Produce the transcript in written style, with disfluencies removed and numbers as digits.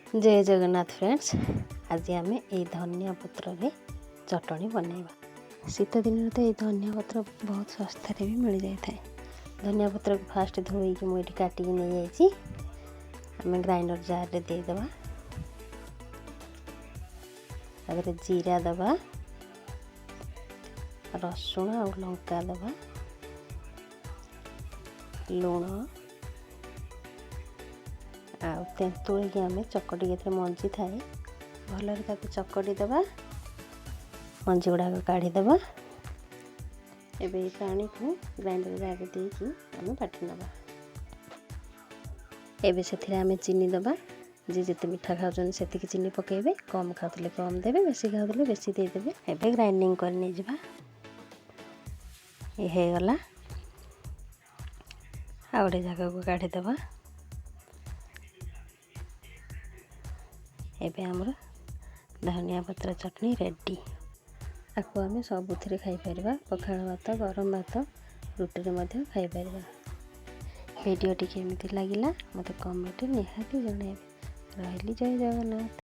जय जगन्नाथ फ्रेंड्स। आज आम ये धनिया पत्र रे चटनी बनैबा। शीत दिन तो ये धनिया पत्र बहुत सस्ता भी मिल जाए। धनिया पत्र को फास्ट धोईकी मुझे काटिकी नहीं जाइए। आम ग्राइंडर जार रे देदेबा। तापर जीरा दबा, रसुण और लंका दबा, लुण आ तेंतुली की आम चकटी के मंजी थाए भलरे ताको चकटी दबा। मंजी गुड़ाक काढ़ीदबा। एबे पानी को ग्राइंडर जार देकी आम बाटी नबा। एबे से आम चीनी दबा। जी जिते मीठा खाऊन से चीनी पकेबे, कम खाऊले कम देवे, बेसी खाऊले बेसी देदेवे। एबे ग्राइंडिंग कर नहीं जावा। ये हो गला। आ गोटे जगह को काढ़ीदबा। एबे हमर धनिया पत्र चटनी रेडी। आपको आम सबुथिरे खाई परिबा। पखाल भात, गरम भात, रुटी रे मध्य खाई परिबा। वीडियो टी केमिति लागिला मते कमेंट निहाती जणाइबे। रहिली जय जगन्नाथ।